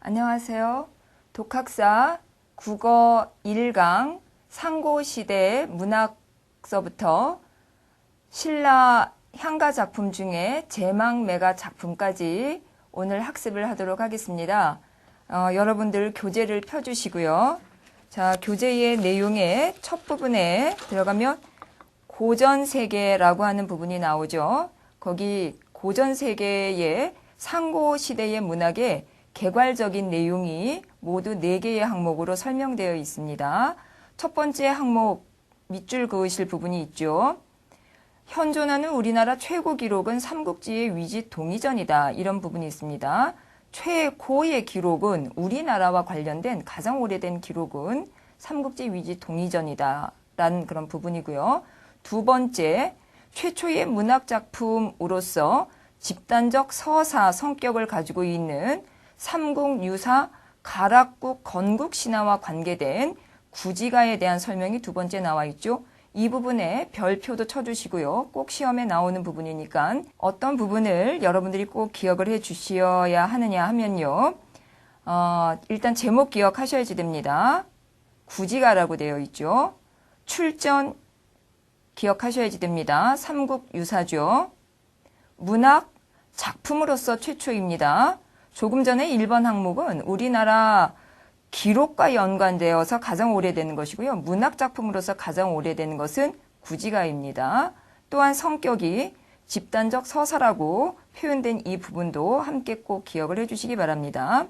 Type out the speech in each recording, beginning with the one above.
안녕하세요. 독학사 국어 1강 상고시대 문학서부터 신라 향가 작품 중에 제망매가 작품까지 오늘 학습을 하도록 하겠습니다. 여러분들 교재를 펴주시고요. 자, 교재의 내용의 첫 부분에 들어가면 고전세계라고 하는 부분이 나오죠. 거기 고전세계의 상고시대의 문학의 개괄적인 내용이 모두 4개의 항목으로 설명되어 있습니다. 첫 번째 항목 밑줄 그으실 부분이 있죠. 현존하는 우리나라 최고 기록은 삼국지의 위지 동의전이다. 이런 부분이 있습니다. 최고의 기록은 우리나라와 관련된 가장 오래된 기록은 삼국지 위지 동의전이다. 라는 그런 부분이고요. 두 번째, 최초의 문학작품으로서 집단적 서사 성격을 가지고 있는 삼국유사 가락국 건국신화와 관계된 구지가에 대한 설명이 두 번째 나와 있죠. 이 부분에 별표도 쳐주시고요. 꼭 시험에 나오는 부분이니까 어떤 부분을 여러분들이 꼭 기억을 해 주셔야 하느냐 하면요. 일단 제목 기억하셔야지 됩니다. 구지가라고 되어 있죠. 출전 기억하셔야지 됩니다. 삼국유사죠. 문학 작품으로서 최초입니다. 조금 전에 1번 항목은 우리나라 기록과 연관되어서 가장 오래되는 것이고요. 문학작품으로서 가장 오래되는 것은 구지가입니다. 또한 성격이 집단적 서사라고 표현된 이 부분도 함께 꼭 기억을 해주시기 바랍니다.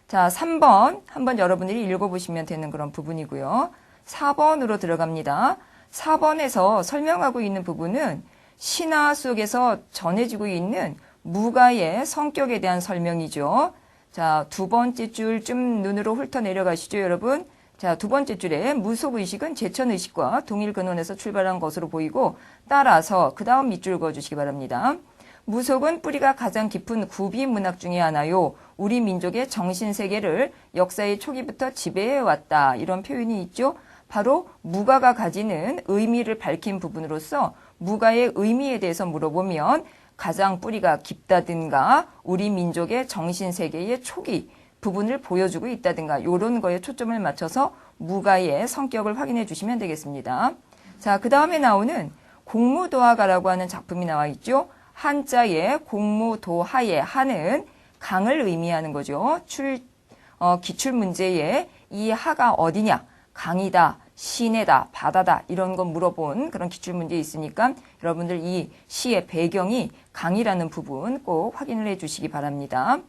자, 3번 한번 여러분들이 읽어보시면 되는 그런 부분이고요. 4번으로 들어갑니다. 4번에서 설명하고 있는 부분은 신화 속에서 전해지고 있는 무가의 성격에 대한 설명이죠. 자, 두 번째 줄 좀 눈으로 훑어 내려가시죠, 여러분. 자, 두 번째 줄에 무속의식은 제천의식과 동일 근원에서 출발한 것으로 보이고 따라서 그 다음 밑줄 그어주시기 바랍니다. 무속은 뿌리가 가장 깊은 구비문학 중에 하나요. 우리 민족의 정신세계를 역사의 초기부터 지배해왔다. 이런 표현이 있죠. 바로 무가가 가지는 의미를 밝힌 부분으로서 무가의 의미에 대해서 물어보면 가장 뿌리가 깊다든가 우리 민족의 정신세계의 초기 부분을 보여주고 있다든가 이런 거에 초점을 맞춰서 무가의 성격을 확인해 주시면 되겠습니다. 자, 그 다음에 나오는 공무도화가라고 하는 작품이 나와 있죠. 한자의 공무도하의 하는 강을 의미하는 거죠. 기출문제에 이 하가 어디냐? 강이다, 시내다, 바다다 이런 거 물어본 그런 기출문제 있으니까 여러분들 이 시의 배경이 강이라는 부분 꼭 확인을 해 주시기 바랍니다.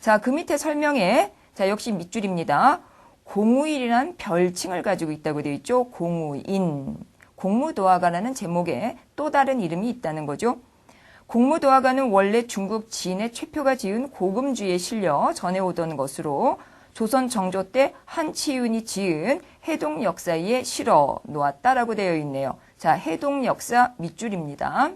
자, 그 밑에 설명에 자 역시 밑줄입니다. 공우인이란 별칭을 가지고 있다고 되어 있죠. 공우인. 공무도화가라는 제목에 또 다른 이름이 있다는 거죠. 공무도화가는 원래 중국 진의 최표가 지은 고금주에 실려 전해오던 것으로 조선 정조 때 한치윤이 지은 해동역사에 실어 놓았다라고 되어 있네요. 자, 해동역사 밑줄입니다.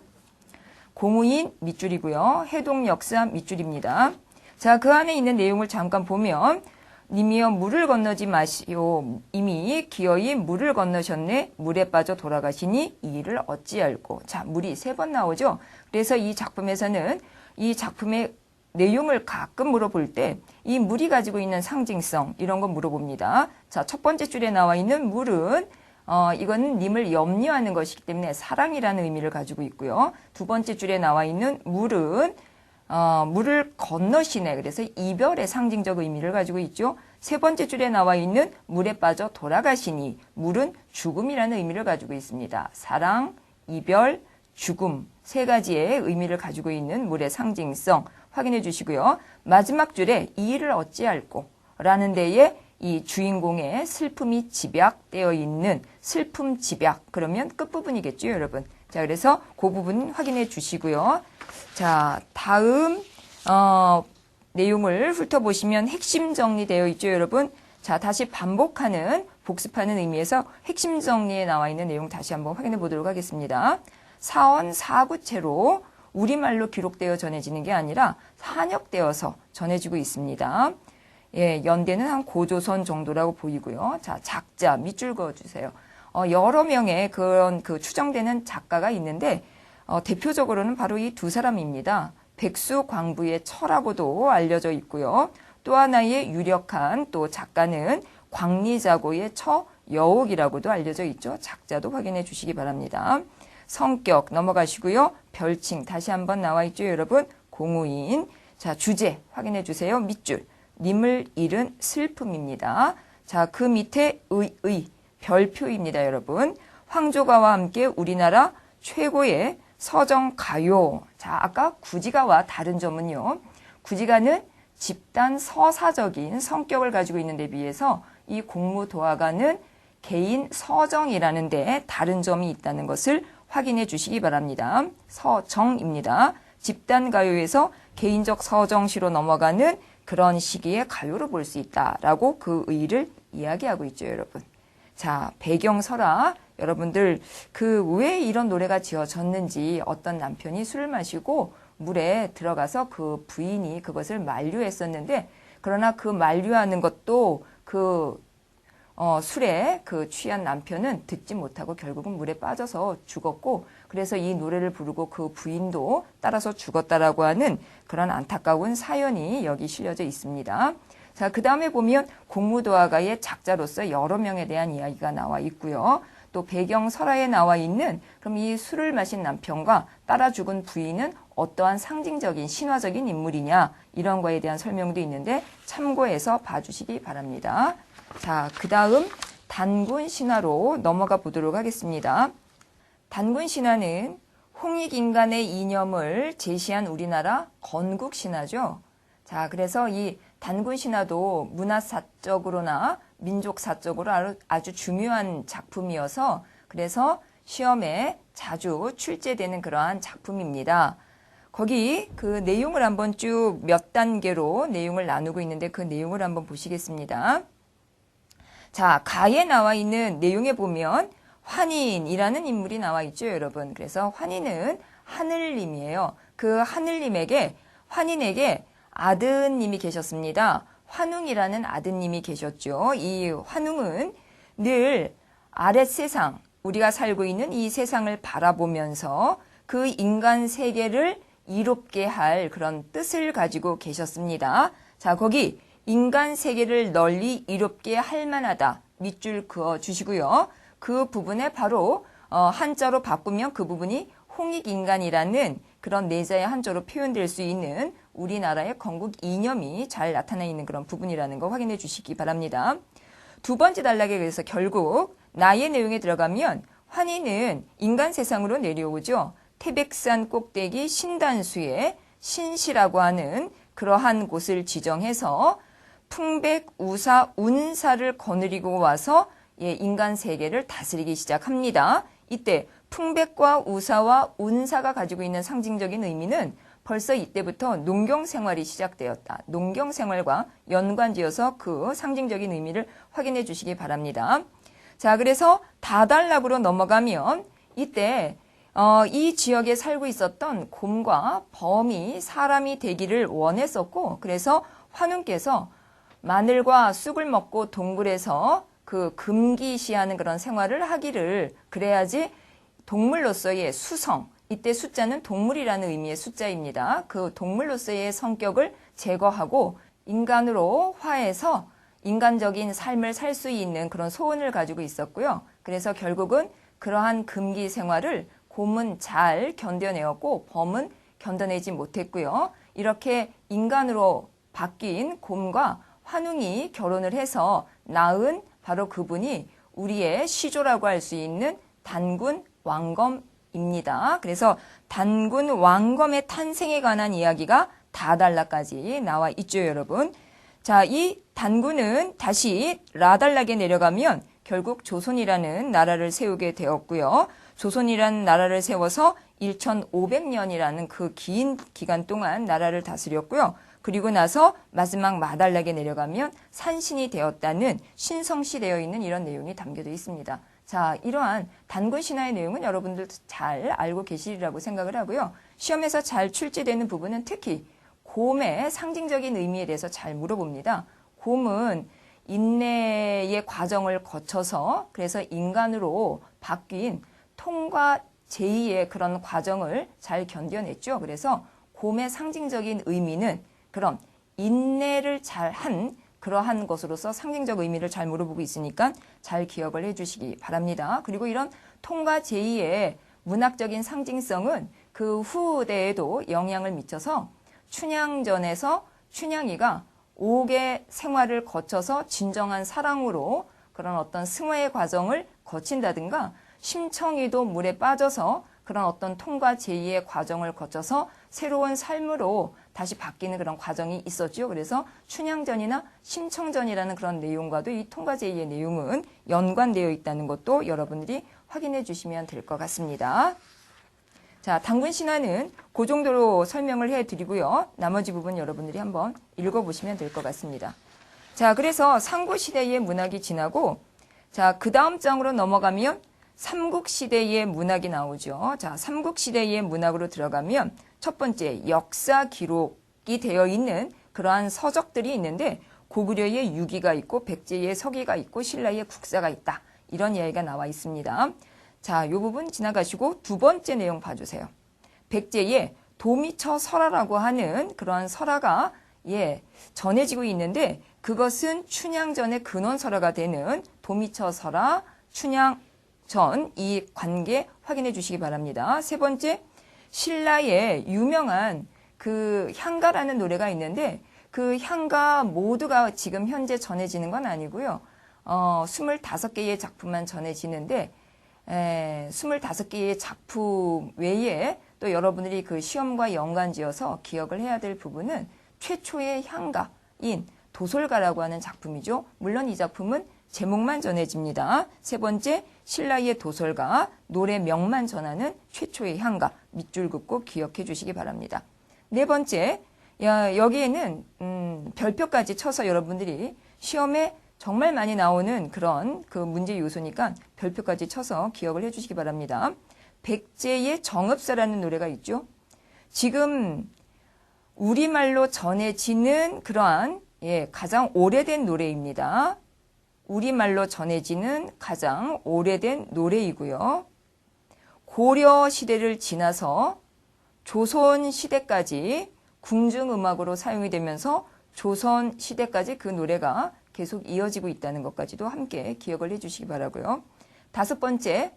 공우인 밑줄이고요. 해동역사 밑줄입니다. 자, 그 안에 있는 내용을 잠깐 보면 님이여 물을 건너지 마시오. 이미 기어이 물을 건너셨네. 물에 빠져 돌아가시니 이 일을 어찌할꼬. 자, 물이 3번 나오죠. 그래서 이 작품에서는 이 작품의 내용을 가끔 물어볼 때 이 물이 가지고 있는 상징성 이런 거 물어봅니다. 자, 첫 번째 줄에 나와 있는 물은 이거는 님을 염려하는 것이기 때문에 사랑이라는 의미를 가지고 있고요. 두 번째 줄에 나와 있는 물은 물을 건너시네. 그래서 이별의 상징적 의미를 가지고 있죠. 세 번째 줄에 나와 있는 물에 빠져 돌아가시니 물은 죽음이라는 의미를 가지고 있습니다. 사랑, 이별, 죽음 3가지의 의미를 가지고 있는 물의 상징성 확인해 주시고요. 마지막 줄에 이 일을 어찌할꼬 라는 데에 이 주인공의 슬픔이 집약되어 있는 슬픔 집약 그러면 끝부분이겠죠, 여러분. 자, 그래서 그 부분 확인해 주시고요. 자, 다음 내용을 훑어보시면 핵심 정리되어 있죠, 여러분. 자, 다시 반복하는 복습하는 의미에서 핵심 정리에 나와 있는 내용 다시 한번 확인해 보도록 하겠습니다. 사언 사구체로 우리말로 기록되어 전해지는 게 아니라 한역되어서 전해지고 있습니다. 예, 연대는 한 고조선 정도라고 보이고요. 자, 작자 밑줄 그어주세요. 여러 명의 그런 추정되는 작가가 있는데 대표적으로는 바로 이 두 사람입니다. 백수광부의 처라고도 알려져 있고요. 또 하나의 유력한 또 작가는 광리자고의 처여옥이라고도 알려져 있죠. 작자도 확인해 주시기 바랍니다. 성격 넘어가시고요. 별칭 다시 한번 나와 있죠, 여러분. 공우인. 자, 주제 확인해 주세요. 밑줄. 님을 잃은 슬픔입니다. 자, 그 밑에 별표입니다, 여러분. 황조가와 함께 우리나라 최고의 서정가요. 자, 아까 구지가와 다른 점은요. 구지가는 집단 서사적인 성격을 가지고 있는 데 비해서 이 공무도화가는 개인 서정이라는 데 다른 점이 있다는 것을 확인해 주시기 바랍니다. 서정입니다. 집단 가요에서 개인적 서정시로 넘어가는 그런 시기의 가요로 볼 수 있다라고 그 의의를 이야기하고 있죠, 여러분. 자, 배경설화. 여러분들 왜 이런 노래가 지어졌는지 어떤 남편이 술을 마시고 물에 들어가서 그 부인이 그것을 만류했었는데 그러나 그 만류하는 것도 술에 취한 남편은 듣지 못하고 결국은 물에 빠져서 죽었고 그래서 이 노래를 부르고 그 부인도 따라서 죽었다라고 하는 그런 안타까운 사연이 여기 실려져 있습니다. 자, 그 다음에 보면 공무도화가의 작자로서 여러 명에 대한 이야기가 나와 있고요. 또 배경설화에 나와 있는 그럼 이 술을 마신 남편과 따라 죽은 부인은 어떠한 상징적인 신화적인 인물이냐 이런 거에 대한 설명도 있는데 참고해서 봐주시기 바랍니다. 자, 그 다음 단군 신화로 넘어가 보도록 하겠습니다. 단군 신화는 홍익인간의 이념을 제시한 우리나라 건국 신화죠. 자, 그래서 이 단군 신화도 문화사적으로나 민족사적으로 아주 중요한 작품이어서 그래서 시험에 자주 출제되는 그러한 작품입니다. 거기 그 내용을 한번 쭉 몇 단계로 내용을 나누고 있는데 그 내용을 한번 보시겠습니다. 자, 가에 나와 있는 내용에 보면 환인이라는 인물이 나와 있죠, 여러분. 그래서 환인은 하늘님이에요. 그 하늘님에게 환인에게 아드님이 계셨습니다. 환웅이라는 아드님이 계셨죠. 이 환웅은 늘 아랫세상, 우리가 살고 있는 이 세상을 바라보면서 그 인간 세계를 이롭게 할 그런 뜻을 가지고 계셨습니다. 자, 거기 인간 세계를 널리 이롭게 할 만하다. 밑줄 그어 주시고요. 그 부분에 바로 한자로 바꾸면 그 부분이 홍익인간이라는 그런 내자의 한자로 표현될 수 있는 우리나라의 건국 이념이 잘 나타나 있는 그런 부분이라는 거 확인해 주시기 바랍니다. 두 번째 단락에 그래서 결국 나의 내용에 들어가면 환희는 인간 세상으로 내려오죠. 태백산 꼭대기 신단수에 신시라고 하는 그러한 곳을 지정해서 풍백우사 운사를 거느리고 와서 인간 세계를 다스리기 시작합니다. 이때 풍백과 우사와 운사가 가지고 있는 상징적인 의미는 벌써 이때부터 농경생활이 시작되었다. 농경생활과 연관지어서 그 상징적인 의미를 확인해 주시기 바랍니다. 자, 그래서 다단락으로 넘어가면 이때 이 지역에 살고 있었던 곰과 범이 사람이 되기를 원했었고 그래서 환웅께서 마늘과 쑥을 먹고 동굴에서 그 금기시하는 그런 생활을 하기를 그래야지 동물로서의 수성, 이때 숫자는 동물이라는 의미의 숫자입니다. 그 동물로서의 성격을 제거하고 인간으로 화해서 인간적인 삶을 살 수 있는 그런 소원을 가지고 있었고요. 그래서 결국은 그러한 금기 생활을 곰은 잘 견뎌내었고 범은 견뎌내지 못했고요. 이렇게 인간으로 바뀐 곰과 환웅이 결혼을 해서 낳은 바로 그분이 우리의 시조라고 할 수 있는 단군 왕검입니다. 그래서 단군 왕검의 탄생에 관한 이야기가 다단락까지 나와 있죠, 여러분. 자, 이 단군은 다시 라단락에 내려가면 결국 조선이라는 나라를 세우게 되었고요. 조선이라는 나라를 세워서 1500년이라는 그 긴 기간 동안 나라를 다스렸고요. 그리고 나서 마지막 마단락에 내려가면 산신이 되었다는 신성시 되어 있는 이런 내용이 담겨져 있습니다. 자, 이러한 단군 신화의 내용은 여러분들도 잘 알고 계시리라고 생각을 하고요. 시험에서 잘 출제되는 부분은 특히 곰의 상징적인 의미에 대해서 잘 물어봅니다. 곰은 인내의 과정을 거쳐서 그래서 인간으로 바뀐 통과 제2의 그런 과정을 잘 견뎌냈죠. 그래서 곰의 상징적인 의미는 그런 인내를 잘한 그러한 것으로서 상징적 의미를 잘 물어보고 있으니까 잘 기억을 해주시기 바랍니다. 그리고 이런 통과 제의의 문학적인 상징성은 그 후대에도 영향을 미쳐서 춘향전에서 춘향이가 옥의 생활을 거쳐서 진정한 사랑으로 그런 어떤 승화의 과정을 거친다든가 심청이도 물에 빠져서 그런 어떤 통과 제의의 과정을 거쳐서 새로운 삶으로 다시 바뀌는 그런 과정이 있었죠. 그래서 춘향전이나 심청전이라는 그런 내용과도 이 통과 제의의 내용은 연관되어 있다는 것도 여러분들이 확인해 주시면 될 것 같습니다. 자, 단군 신화는 그 정도로 설명을 해드리고요. 나머지 부분 여러분들이 한번 읽어보시면 될 것 같습니다. 자, 그래서 상고시대의 문학이 지나고 자, 그 다음 장으로 넘어가면 삼국시대의 문학이 나오죠. 자, 삼국시대의 문학으로 들어가면 첫 번째 역사 기록이 되어 있는 그러한 서적들이 있는데 고구려의 유기가 있고 백제의 서기가 있고 신라의 국사가 있다. 이런 이야기가 나와 있습니다. 자, 이 부분 지나가시고 두 번째 내용 봐주세요. 백제의 도미처 설화라고 하는 그러한 설화가 전해지고 있는데 그것은 춘향전의 근원 설화가 되는 도미처 설화, 춘향전 이 관계 확인해 주시기 바랍니다. 세 번째, 신라의 유명한 그 향가라는 노래가 있는데 그 향가 모두가 지금 현재 전해지는 건 아니고요. 25개의 작품만 전해지는데 25개의 작품 외에 또 여러분들이 그 시험과 연관지어서 기억을 해야 될 부분은 최초의 향가인 도솔가라고 하는 작품이죠. 물론 이 작품은 제목만 전해집니다. 세 번째, 신라의 도솔가, 노래명만 전하는 최초의 향가, 밑줄 긋고 기억해 주시기 바랍니다. 네 번째, 여기에는 별표까지 쳐서 여러분들이 시험에 정말 많이 나오는 그런 그 문제 요소니까 별표까지 쳐서 기억을 해 주시기 바랍니다. 백제의 정읍사라는 노래가 있죠. 지금 우리말로 전해지는 그러한 가장 오래된 노래입니다. 우리말로 전해지는 가장 오래된 노래이고요. 고려 시대를 지나서 조선 시대까지 궁중음악으로 사용이 되면서 조선 시대까지 그 노래가 계속 이어지고 있다는 것까지도 함께 기억을 해주시기 바라고요. 다섯 번째,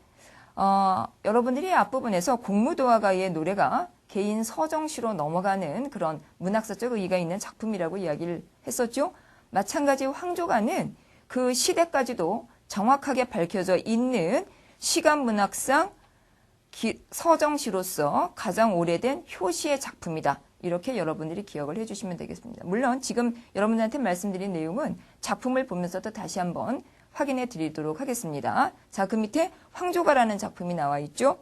여러분들이 앞부분에서 공무도화가의 노래가 개인 서정시로 넘어가는 그런 문학사적 의의가 있는 작품이라고 이야기를 했었죠. 마찬가지 황조가는 그 시대까지도 정확하게 밝혀져 있는 시간문학상 서정시로서 가장 오래된 효시의 작품이다. 이렇게 여러분들이 기억을 해주시면 되겠습니다. 물론 지금 여러분들한테 말씀드린 내용은 작품을 보면서도 다시 한번 확인해 드리도록 하겠습니다. 자, 그 밑에 황조가라는 작품이 나와 있죠.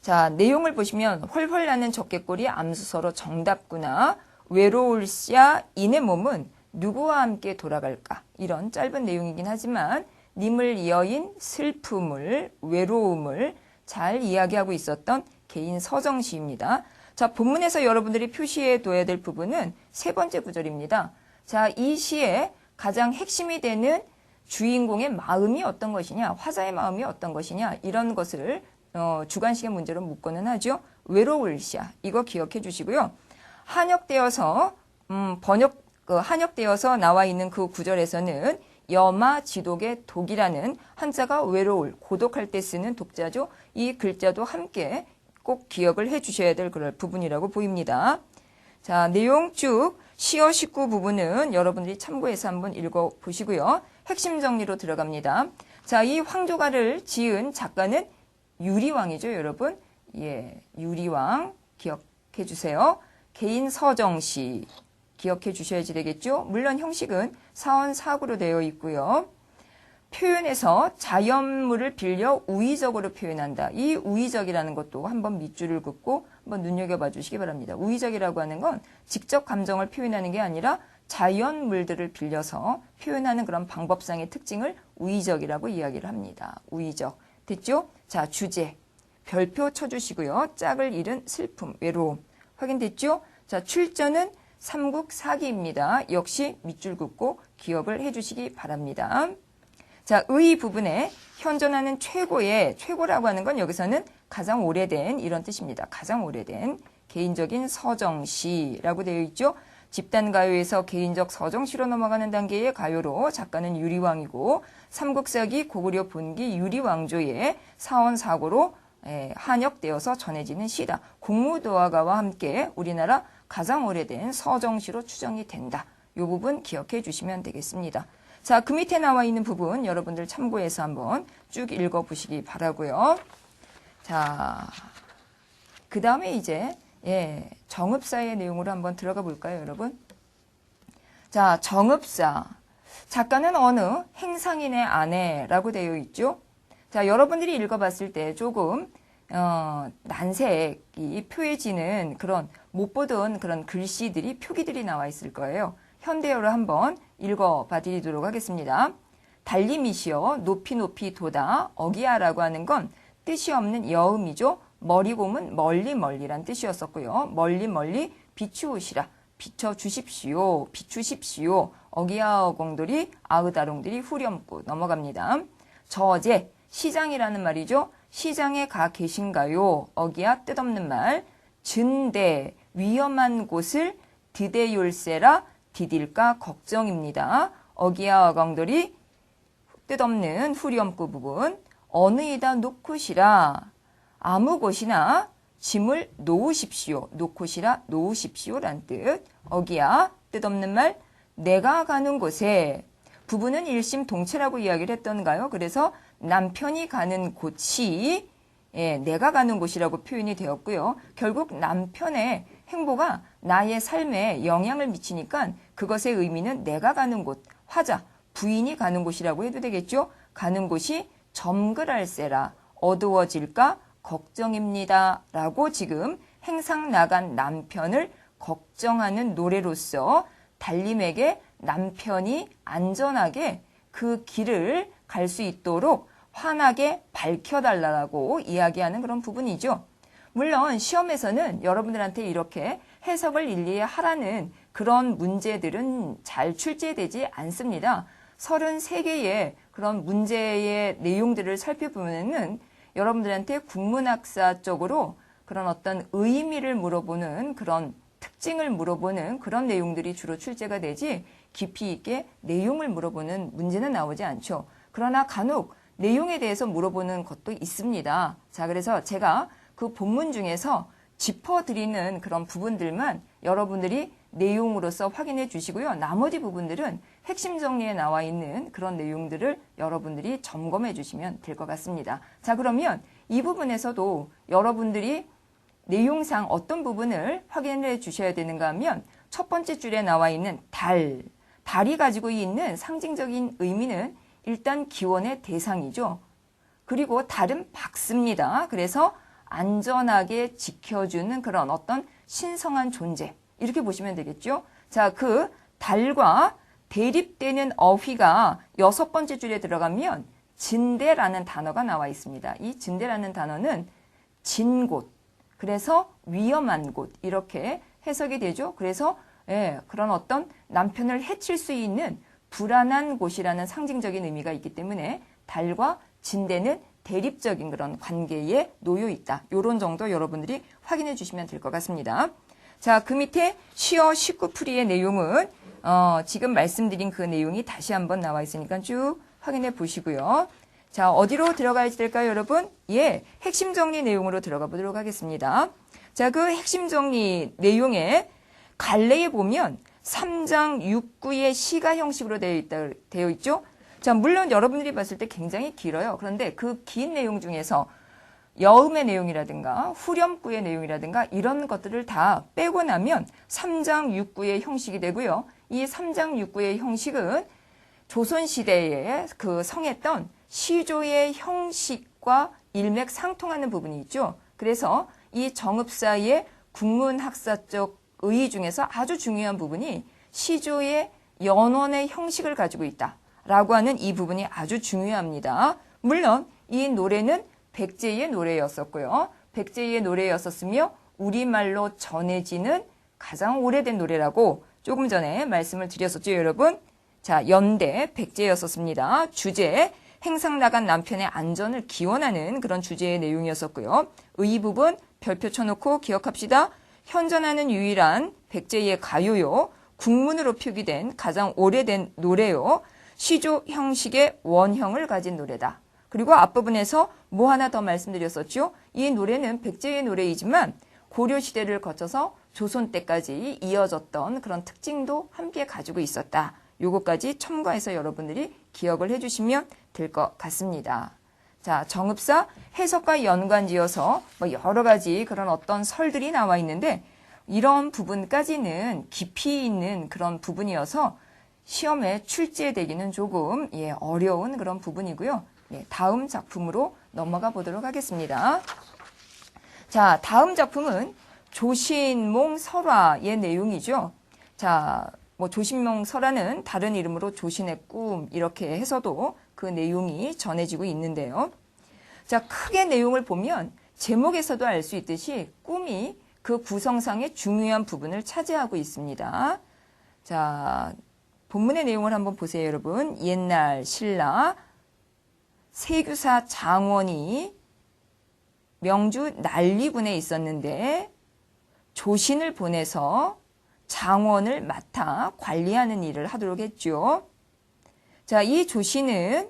자, 내용을 보시면 훨훨 나는 적개꼬리 암수서로 정답구나. 외로울시야 이내 몸은 누구와 함께 돌아갈까? 이런 짧은 내용이긴 하지만 님을 여인 슬픔을 외로움을 잘 이야기하고 있었던 개인 서정시입니다. 자, 본문에서 여러분들이 표시해 둬야 될 부분은 세 번째 구절입니다. 자, 이 시의 가장 핵심이 되는 주인공의 마음이 어떤 것이냐, 화자의 마음이 어떤 것이냐, 이런 것을 주관식의 문제로 묻고는 하죠. 외로울시야. 이거 기억해 주시고요. 한역되어서 한역되어서 나와 있는 그 구절에서는 여마 지독의 독이라는 한자가 외로울, 고독할 때 쓰는 독자죠. 이 글자도 함께 꼭 기억을 해 주셔야 될 그럴 부분이라고 보입니다. 자, 내용 쭉 시어 19 부분은 여러분들이 참고해서 한번 읽어보시고요. 핵심 정리로 들어갑니다. 자, 이 황조가를 지은 작가는 유리왕이죠, 여러분. 유리왕 기억해 주세요. 개인 서정시 기억해 주셔야지 되겠죠. 물론 형식은 사언사구로 되어 있고요. 표현에서 자연물을 빌려 우의적으로 표현한다. 이 우의적이라는 것도 한번 밑줄을 긋고 한번 눈여겨봐 주시기 바랍니다. 우의적이라고 하는 건 직접 감정을 표현하는 게 아니라 자연물들을 빌려서 표현하는 그런 방법상의 특징을 우의적이라고 이야기를 합니다. 우의적. 됐죠? 자, 주제. 별표 쳐주시고요. 짝을 잃은 슬픔, 외로움. 확인됐죠? 자, 출전은 삼국사기입니다. 역시 밑줄 긋고 기억을 해주시기 바랍니다. 자, 의 부분에 현존하는 최고라고 하는 건 여기서는 가장 오래된 이런 뜻입니다. 가장 오래된 개인적인 서정시라고 되어 있죠. 집단가요에서 개인적 서정시로 넘어가는 단계의 가요로 작가는 유리왕이고 삼국사기 고구려 본기 유리왕조의 사원사고로 한역되어서 전해지는 시다. 공무도화가와 함께 우리나라 가장 오래된 서정시로 추정이 된다. 이 부분 기억해 주시면 되겠습니다. 자, 그 밑에 나와 있는 부분 여러분들 참고해서 한번 쭉 읽어보시기 바라고요. 자, 그 다음에 이제 정읍사의 내용으로 한번 들어가 볼까요, 여러분? 자, 정읍사. 작가는 어느 행상인의 아내라고 되어 있죠. 자, 여러분들이 읽어봤을 때 조금 난색이 표해지는 그런 못 보던 그런 글씨들이 표기들이 나와 있을 거예요. 현대어로 한번 읽어봐 드리도록 하겠습니다. 달림이시여 높이 높이 도다 어기야라고 하는 건 뜻이 없는 여음이죠. 머리곰은 멀리 멀리란 뜻이었었고요. 멀리 멀리 비추우시라. 비춰주십시오. 비추십시오. 어기야어공들이 아으다롱들이 후렴구 넘어갑니다. 저제 시장이라는 말이죠. 시장에 가 계신가요? 어기야 뜻없는 말. 진대 위험한 곳을 디대율세라 디딜까 걱정입니다. 어기야 어강들이 뜻없는 후렴구 부분. 어느이다 놓고시라. 아무 곳이나 짐을 놓으십시오. 놓고시라 놓으십시오 란 뜻. 어기야 뜻없는 말. 내가 가는 곳에 부부는 일심동체라고 이야기를 했던가요? 그래서 남편이 가는 곳이 내가 가는 곳이라고 표현이 되었고요. 결국 남편의 행보가 나의 삶에 영향을 미치니까 그것의 의미는 내가 가는 곳, 화자, 부인이 가는 곳이라고 해도 되겠죠. 가는 곳이 점그랄세라 어두워질까 걱정입니다 라고 지금 행상 나간 남편을 걱정하는 노래로서 달림에게 남편이 안전하게 그 길을 갈 수 있도록 환하게 밝혀달라고 이야기하는 그런 부분이죠. 물론 시험에서는 여러분들한테 이렇게 해석을 일일이 하라는 그런 문제들은 잘 출제되지 않습니다. 33개의 그런 문제의 내용들을 살펴보면은 여러분들한테 국문학사적으로 그런 어떤 의미를 물어보는 그런 특징을 물어보는 그런 내용들이 주로 출제가 되지 깊이 있게 내용을 물어보는 문제는 나오지 않죠. 그러나 간혹 내용에 대해서 물어보는 것도 있습니다. 자, 그래서 제가 그 본문 중에서 짚어드리는 그런 부분들만 여러분들이 내용으로서 확인해 주시고요. 나머지 부분들은 핵심 정리에 나와 있는 그런 내용들을 여러분들이 점검해 주시면 될 것 같습니다. 자, 그러면 이 부분에서도 여러분들이 내용상 어떤 부분을 확인해 주셔야 되는가 하면 첫 번째 줄에 나와 있는 달이 가지고 있는 상징적인 의미는 일단 기원의 대상이죠. 그리고 달은 박습니다. 그래서 안전하게 지켜주는 그런 어떤 신성한 존재 이렇게 보시면 되겠죠. 자, 그 달과 대립되는 어휘가 6번째 줄에 들어가면 진대라는 단어가 나와 있습니다. 이 진대라는 단어는 진곳, 그래서 위험한 곳 이렇게 해석이 되죠. 그래서 그런 어떤 남편을 해칠 수 있는 불안한 곳이라는 상징적인 의미가 있기 때문에 달과 진대는 대립적인 그런 관계에 놓여 있다. 이런 정도 여러분들이 확인해 주시면 될 것 같습니다. 자, 그 밑에 시어 19풀이의 내용은 지금 말씀드린 그 내용이 다시 한번 나와 있으니까 쭉 확인해 보시고요. 자, 어디로 들어가야 될까요, 여러분? 핵심 정리 내용으로 들어가 보도록 하겠습니다. 자, 그 핵심 정리 내용에 갈래에 보면 3장 6구의 시가 형식으로 되어 있죠. 자, 물론 여러분들이 봤을 때 굉장히 길어요. 그런데 그 긴 내용 중에서 여음의 내용이라든가 후렴구의 내용이라든가 이런 것들을 다 빼고 나면 3장 6구의 형식이 되고요. 이 3장 6구의 형식은 조선시대에 그 성했던 시조의 형식과 일맥상통하는 부분이 있죠. 그래서 이 정읍사의 국문학사적 의의 중에서 아주 중요한 부분이 시조의 연원의 형식을 가지고 있다라고 하는 이 부분이 아주 중요합니다. 물론 이 노래는 백제의 노래였었고요. 백제의 노래였었으며 우리말로 전해지는 가장 오래된 노래라고 조금 전에 말씀을 드렸었죠, 여러분. 자, 연대 백제였었습니다. 주제 행상 나간 남편의 안전을 기원하는 그런 주제의 내용이었었고요. 의 부분 별표 쳐놓고 기억합시다. 현존하는 유일한 백제의 가요요. 국문으로 표기된 가장 오래된 노래요. 시조 형식의 원형을 가진 노래다. 그리고 앞부분에서 뭐 하나 더 말씀드렸었죠. 이 노래는 백제의 노래이지만 고려시대를 거쳐서 조선 때까지 이어졌던 그런 특징도 함께 가지고 있었다. 요거까지 첨가해서 여러분들이 기억을 해주시면 될 것 같습니다. 자, 정읍사 해석과 연관지어서 뭐 여러 가지 그런 어떤 설들이 나와 있는데 이런 부분까지는 깊이 있는 그런 부분이어서 시험에 출제되기는 조금 어려운 그런 부분이고요. 다음 작품으로 넘어가 보도록 하겠습니다. 자, 다음 작품은 조신몽 설화의 내용이죠. 자, 뭐 조신몽 설화는 다른 이름으로 조신의 꿈 이렇게 해서도 그 내용이 전해지고 있는데요. 자, 크게 내용을 보면 제목에서도 알 수 있듯이 꿈이 그 구성상의 중요한 부분을 차지하고 있습니다. 자, 본문의 내용을 한번 보세요, 여러분. 옛날 신라 세규사 장원이 명주 난리군에 있었는데 조신을 보내서 장원을 맡아 관리하는 일을 하도록 했죠. 자, 이 조신은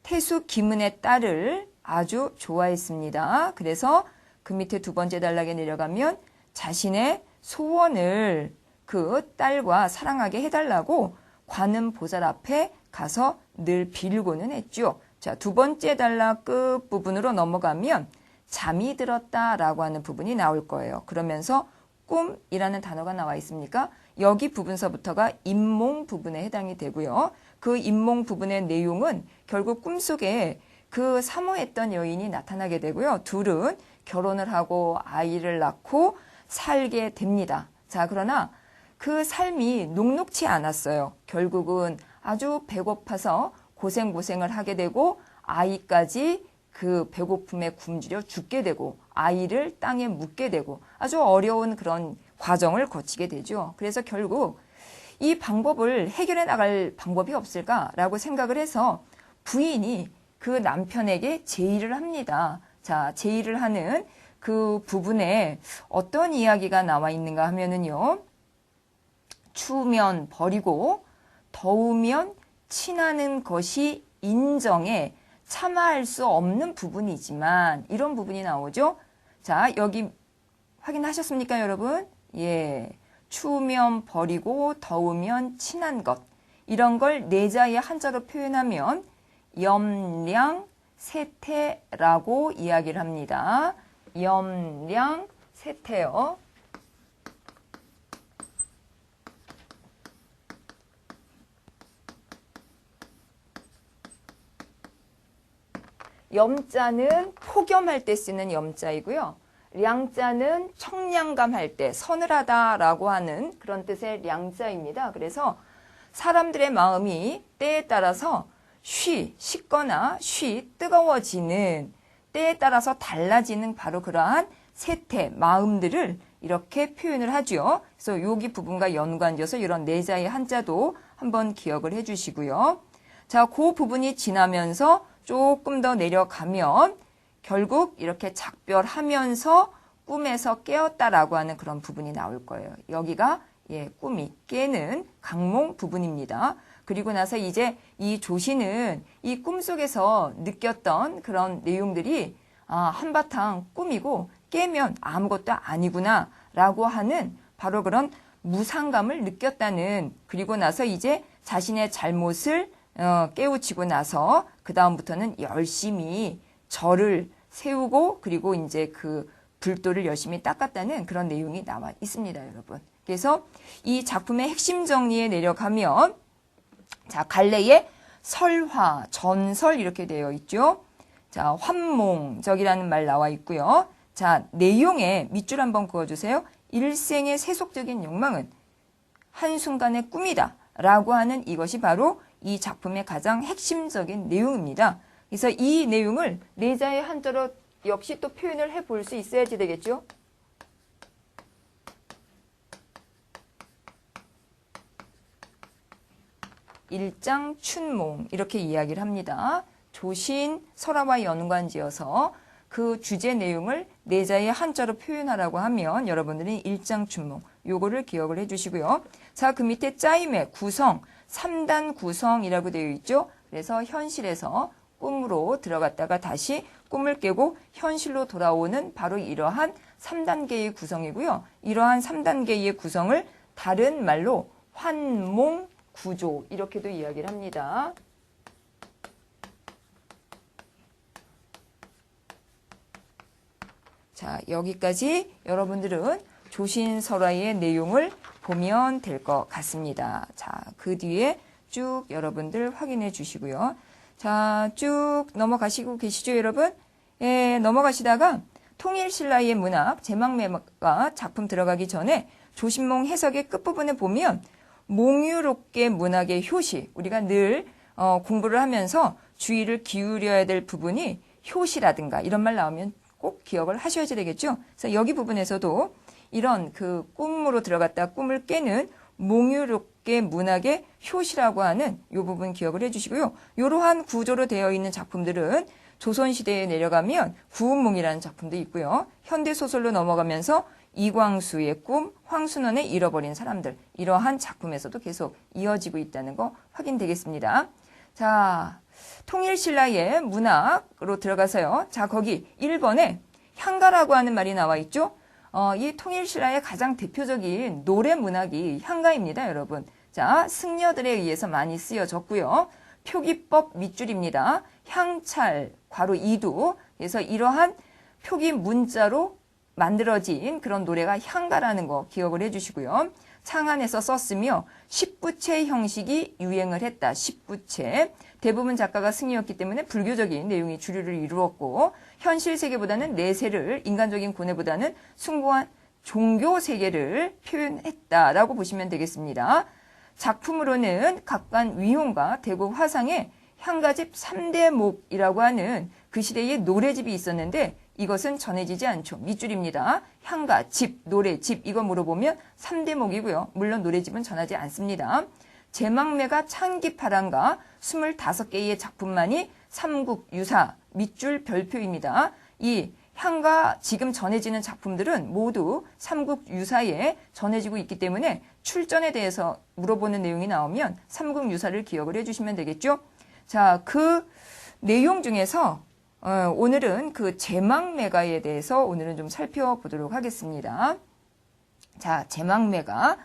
태수 김은의 딸을 아주 좋아했습니다. 그래서 그 밑에 두 번째 단락에 내려가면 자신의 소원을 그 딸과 사랑하게 해달라고 관음 보살 앞에 가서 늘 빌고는 했죠. 자, 두 번째 단락 끝부분으로 넘어가면 잠이 들었다라고 하는 부분이 나올 거예요. 그러면서 꿈이라는 단어가 나와 있습니까? 여기 부분서부터가 임몽 부분에 해당이 되고요. 그 임몽 부분의 내용은 결국 꿈속에 그 사모했던 여인이 나타나게 되고요. 둘은 결혼을 하고 아이를 낳고 살게 됩니다. 자, 그러나 그 삶이 녹록치 않았어요. 결국은 아주 배고파서 고생을 하게 되고 아이까지 그 배고픔에 굶주려 죽게 되고 아이를 땅에 묻게 되고 아주 어려운 그런 과정을 거치게 되죠. 그래서 결국 이 방법을 해결해 나갈 방법이 없을까라고 생각을 해서 부인이 그 남편에게 제의를 합니다. 자, 제의를 하는 그 부분에 어떤 이야기가 나와 있는가 하면은요. 추우면 버리고 더우면 친하는 것이 인정에 참아할 수 없는 부분이지만 이런 부분이 나오죠. 자, 여기 확인하셨습니까, 여러분? 예. 추우면 버리고 더우면 친한 것. 이런 걸 내자의 한자로 표현하면 염량 세태라고 이야기를 합니다. 염량 세태요. 염자는 폭염할 때 쓰는 염자이고요. 량자는 청량감할 때 서늘하다라고 하는 그런 뜻의 량자입니다. 그래서 사람들의 마음이 때에 따라서 식거나 뜨거워지는 때에 따라서 달라지는 바로 그러한 세태, 마음들을 이렇게 표현을 하죠. 그래서 여기 부분과 연관지어서 이런 내자의 한자도 한번 기억을 해주시고요. 자, 그 부분이 지나면서 조금 더 내려가면 결국 이렇게 작별하면서 꿈에서 깨었다라고 하는 그런 부분이 나올 거예요. 여기가 꿈이 깨는 강몽 부분입니다. 그리고 나서 이제 이 조신은 이 꿈속에서 느꼈던 그런 내용들이 한바탕 꿈이고 깨면 아무것도 아니구나 라고 하는 바로 그런 무상감을 느꼈다는, 그리고 나서 이제 자신의 잘못을 깨우치고 나서 그 다음부터는 열심히 절을 세우고 그리고 이제 그 불도를 열심히 닦았다는 그런 내용이 나와 있습니다, 여러분. 그래서 이 작품의 핵심 정리에 내려가면 자, 갈래에 설화, 전설 이렇게 되어 있죠. 자, 환몽적이라는 말 나와 있고요. 자, 내용에 밑줄 한번 그어주세요. 일생의 세속적인 욕망은 한순간의 꿈이다 라고 하는 이것이 바로 이 작품의 가장 핵심적인 내용입니다. 그래서 이 내용을 내자의 한자로 역시 또 표현을 해볼 수 있어야지 되겠죠. 일장춘몽 이렇게 이야기를 합니다. 조신, 설화와 연관지어서 그 주제 내용을 내자의 한자로 표현하라고 하면 여러분들이 일장춘몽, 요거를 기억을 해주시고요. 자, 그 밑에 짜임의 구성, 3단 구성이라고 되어 있죠. 그래서 현실에서 꿈으로 들어갔다가 다시 꿈을 깨고 현실로 돌아오는 바로 이러한 3단계의 구성이고요. 이러한 3단계의 구성을 다른 말로 환몽 구조 이렇게도 이야기를 합니다. 자, 여기까지 여러분들은 조신설화의 내용을 보면 될 것 같습니다. 자, 그 뒤에 쭉 여러분들 확인해 주시고요. 자, 쭉 넘어가시고 계시죠, 여러분? 예, 넘어가시다가 통일신라의 문학, 제망매가 작품 들어가기 전에 조신몽 해석의 끝부분에 보면 몽유롭게 문학의 효시, 우리가 늘 공부를 하면서 주의를 기울여야 될 부분이 효시라든가 이런 말 나오면 꼭 기억을 하셔야지 되겠죠. 그래서 여기 부분에서도 이런 그 꿈으로 들어갔다 꿈을 깨는 몽유롭게 문학의 효시라고 하는 이 부분 기억을 해주시고요. 이러한 구조로 되어 있는 작품들은 조선시대에 내려가면 구운몽이라는 작품도 있고요. 현대소설로 넘어가면서 이광수의 꿈, 황순원의 잃어버린 사람들 이러한 작품에서도 계속 이어지고 있다는 거 확인되겠습니다. 자, 통일신라의 문학으로 들어가서요. 자, 거기 1번에 향가라고 하는 말이 나와 있죠. 이 통일신라의 가장 대표적인 노래 문학이 향가입니다, 여러분. 자, 승려들에 의해서 많이 쓰여졌고요. 표기법 밑줄입니다. 향찰, 괄호 이두. 그래서 이러한 표기 문자로 만들어진 그런 노래가 향가라는 거 기억을 해주시고요. 창안에서 썼으며 10부체 형식이 유행을 했다. 10부체. 대부분 작가가 승려였기 때문에 불교적인 내용이 주류를 이루었고 현실 세계보다는 내세를 인간적인 고뇌보다는 숭고한 종교 세계를 표현했다라고 보시면 되겠습니다. 작품으로는 각관 위용과 대국 화상의 향가집 3대목이라고 하는 그 시대의 노래집이 있었는데 이것은 전해지지 않죠. 밑줄입니다. 향가, 집, 노래, 집 이거 물어보면 3대목이고요. 물론 노래집은 전하지 않습니다. 제망매가 창기파랑가 25개의 작품만이 삼국유사 밑줄 별표입니다. 이 향가 지금 전해지는 작품들은 모두 삼국유사에 전해지고 있기 때문에 출전에 대해서 물어보는 내용이 나오면 삼국유사를 기억을 해주시면 되겠죠. 자, 그 내용 중에서 오늘은 그 제망매가에 대해서 오늘은 좀 살펴보도록 하겠습니다. 자, 제망매가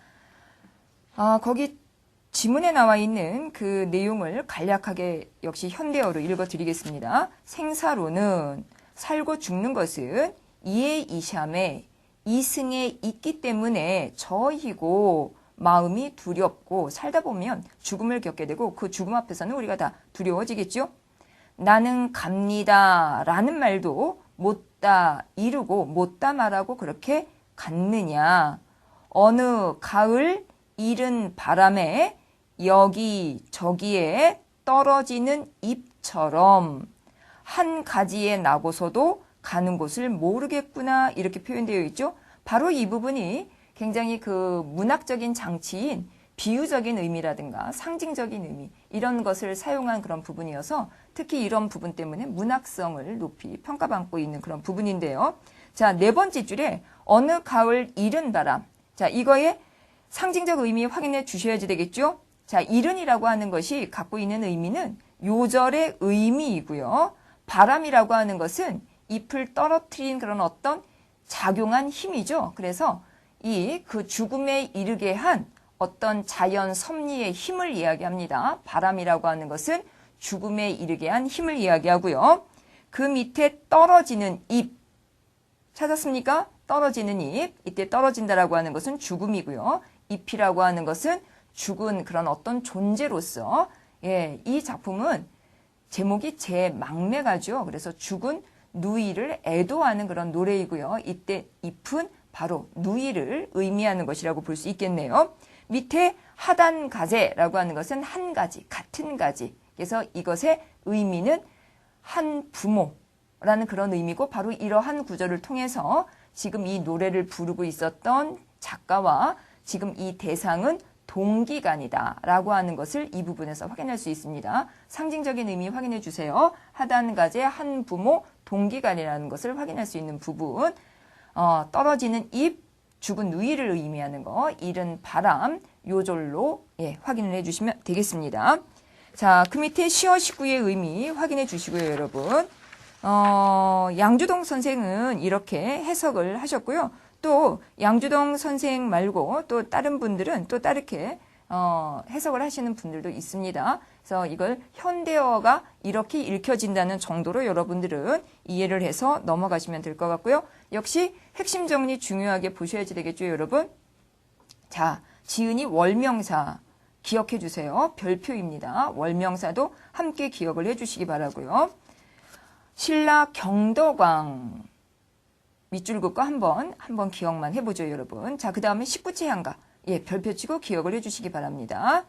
거기 지문에 나와 있는 그 내용을 간략하게 역시 현대어로 읽어드리겠습니다. 생사로는 살고 죽는 것은 이에 이샴에 이승에 있기 때문에 저희고 마음이 두렵고 살다 보면 죽음을 겪게 되고 그 죽음 앞에서는 우리가 다 두려워지겠죠. 나는 갑니다 라는 말도 못다 이루고 못다 말하고 그렇게 갔느냐. 어느 가을 이른 바람에 여기 저기에 떨어지는 잎처럼 한 가지에 나고서도 가는 곳을 모르겠구나 이렇게 표현되어 있죠. 바로 이 부분이 굉장히 그 문학적인 장치인 비유적인 의미라든가 상징적인 의미 이런 것을 사용한 그런 부분이어서 특히 이런 부분 때문에 문학성을 높이 평가받고 있는 그런 부분인데요. 자, 네 번째 줄에 어느 가을 이른 바람. 자, 이거의 상징적 의미 확인해 주셔야지 되겠죠. 자, 이른이라고 하는 것이 갖고 있는 의미는 요절의 의미이고요. 바람이라고 하는 것은 잎을 떨어뜨린 그런 어떤 작용한 힘이죠. 그래서 이 그 죽음에 이르게 한 어떤 자연 섭리의 힘을 이야기합니다. 바람이라고 하는 것은 죽음에 이르게 한 힘을 이야기하고요. 그 밑에 떨어지는 잎. 찾았습니까? 떨어지는 잎. 이때 떨어진다라고 하는 것은 죽음이고요. 잎이라고 하는 것은 죽은 그런 어떤 존재로서 이 작품은 제목이 제망매가죠. 그래서 죽은 누이를 애도하는 그런 노래이고요. 이때 잎은 바로 누이를 의미하는 것이라고 볼 수 있겠네요. 밑에 하단가제라고 하는 것은 한 가지, 같은 가지. 그래서 이것의 의미는 한 부모라는 그런 의미고 바로 이러한 구절을 통해서 지금 이 노래를 부르고 있었던 작가와 지금 이 대상은 동기간이다 라고 하는 것을 이 부분에서 확인할 수 있습니다. 상징적인 의미 확인해 주세요. 하단가제, 한부모, 동기간이라는 것을 확인할 수 있는 부분. 떨어지는 잎, 죽은 누이를 의미하는 거, 잃은 바람, 요절로 확인을 해주시면 되겠습니다. 자, 그 밑에 시어 식구의 의미 확인해 주시고요, 여러분. 양주동 선생은 이렇게 해석을 하셨고요. 또 양주동 선생 말고 또 다른 분들은 또 다르게 해석을 하시는 분들도 있습니다. 그래서 이걸 현대어가 이렇게 읽혀진다는 정도로 여러분들은 이해를 해서 넘어가시면 될 것 같고요. 역시 핵심 정리 중요하게 보셔야지 되겠죠, 여러분. 자, 지은이 월명사 기억해 주세요. 별표입니다. 월명사도 함께 기억을 해 주시기 바라고요. 신라 경덕왕 밑줄 긋고 한번 기억만 해보죠, 여러분. 자, 그 다음에 19체 향가. 별표 치고 기억을 해주시기 바랍니다.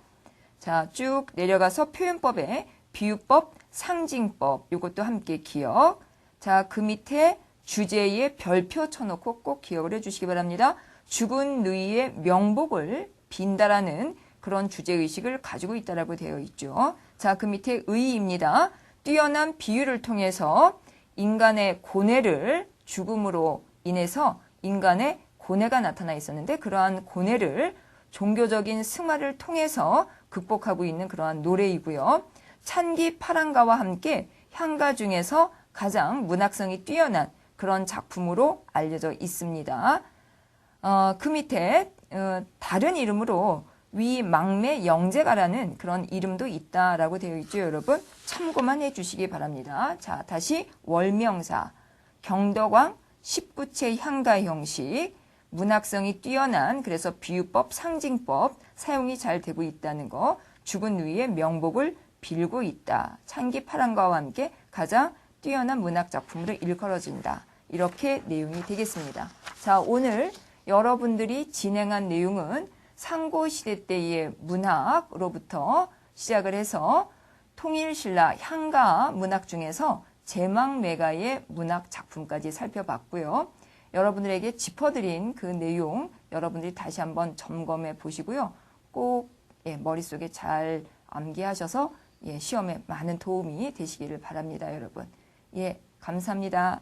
자, 쭉 내려가서 표현법에 비유법, 상징법 요것도 함께 기억. 자, 그 밑에 주제에 별표 쳐놓고 꼭 기억을 해주시기 바랍니다. 죽은 누이의 명복을 빈다라는 그런 주제의식을 가지고 있다라고 되어 있죠. 자, 그 밑에 의의입니다. 뛰어난 비유를 통해서 인간의 고뇌를 죽음으로 인해서 인간의 고뇌가 나타나 있었는데 그러한 고뇌를 종교적인 승화를 통해서 극복하고 있는 그러한 노래이고요. 찬기 파랑가와 함께 향가 중에서 가장 문학성이 뛰어난 그런 작품으로 알려져 있습니다. 그 밑에 다른 이름으로 위망매 영재가라는 그런 이름도 있다라고 되어 있죠, 여러분. 참고만 해주시기 바랍니다. 자, 다시 월명사, 경덕왕, 19체 향가 형식, 문학성이 뛰어난 그래서 비유법, 상징법 사용이 잘 되고 있다는 거, 죽은 누이의 명복을 빌고 있다. 찬기 파랑가와 함께 가장 뛰어난 문학 작품으로 일컬어진다. 이렇게 내용이 되겠습니다. 자, 오늘 여러분들이 진행한 내용은 상고시대 때의 문학으로부터 시작을 해서 통일신라 향가 문학 중에서 제망매가의 문학 작품까지 살펴봤고요. 여러분들에게 짚어드린 그 내용 여러분들이 다시 한번 점검해 보시고요. 꼭 머릿속에 잘 암기하셔서 시험에 많은 도움이 되시기를 바랍니다, 여러분. 감사합니다.